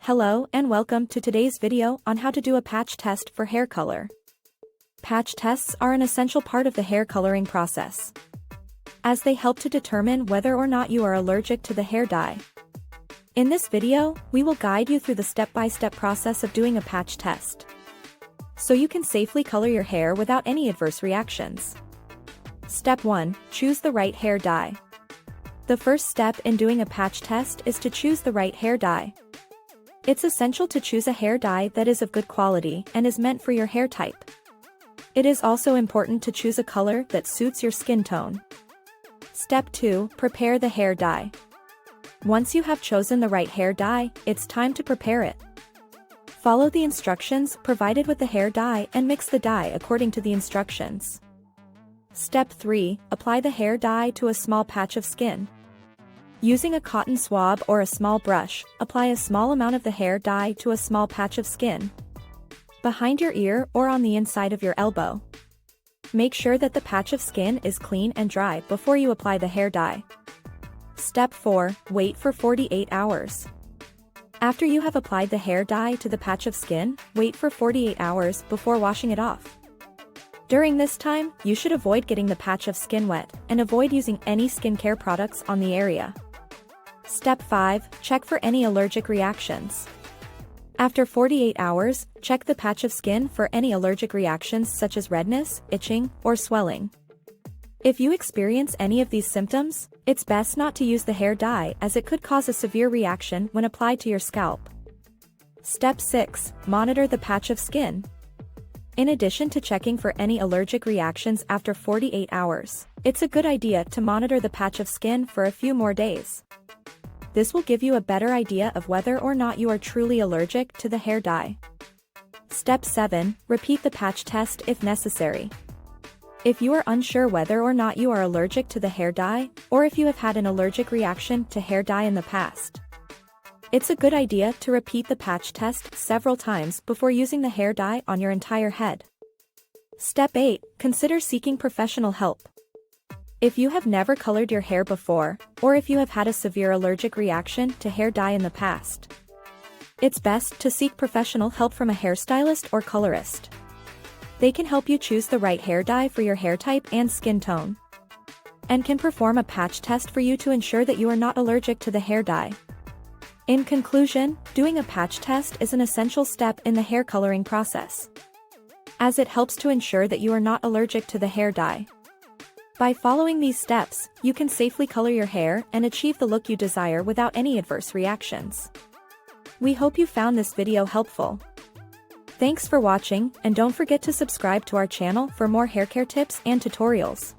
Hello and welcome to today's video on how to do a patch test for hair color. Patch tests are an essential part of the hair coloring process, as they help to determine whether or not you are allergic to the hair dye. In this video, we will guide you through the step-by-step process of doing a patch test, so you can safely color your hair without any adverse reactions. Step 1. Choose the right hair dye. The first step in doing a patch test is to choose the right hair dye. It's essential to choose a hair dye that is of good quality and is meant for your hair type. It is also important to choose a color that suits your skin tone. Step 2. Prepare the hair dye. Once you have chosen the right hair dye, it's time to prepare it. Follow the instructions provided with the hair dye and mix the dye according to the instructions. Step 3. Apply the hair dye to a small patch of skin. Using a cotton swab or a small brush, apply a small amount of the hair dye to a small patch of skin behind your ear or on the inside of your elbow. Make sure that the patch of skin is clean and dry before you apply the hair dye. Step 4. Wait for 48 hours. After you have applied the hair dye to the patch of skin, wait for 48 hours before washing it off. During this time, you should avoid getting the patch of skin wet and avoid using any skincare products on the area. Step 5. Check for any allergic reactions. After 48 hours, check the patch of skin for any allergic reactions such as redness, itching, or swelling. If you experience any of these symptoms, it's best not to use the hair dye as it could cause a severe reaction when applied to your scalp. Step 6. Monitor the patch of skin. In addition to checking for any allergic reactions after 48 hours, it's a good idea to monitor the patch of skin for a few more days. This will give you a better idea of whether or not you are truly allergic to the hair dye. Step 7. Repeat the patch test if necessary. If you are unsure whether or not you are allergic to the hair dye, or if you have had an allergic reaction to hair dye in the past, it's a good idea to repeat the patch test several times before using the hair dye on your entire head. Step 8. Consider seeking professional help. If you have never colored your hair before, or if you have had a severe allergic reaction to hair dye in the past, it's best to seek professional help from a hairstylist or colorist. They can help you choose the right hair dye for your hair type and skin tone, and can perform a patch test for you to ensure that you are not allergic to the hair dye. In conclusion, doing a patch test is an essential step in the hair coloring process, as it helps to ensure that you are not allergic to the hair dye. By following these steps, you can safely color your hair and achieve the look you desire without any adverse reactions. We hope you found this video helpful. Thanks for watching, and don't forget to subscribe to our channel for more hair care tips and tutorials.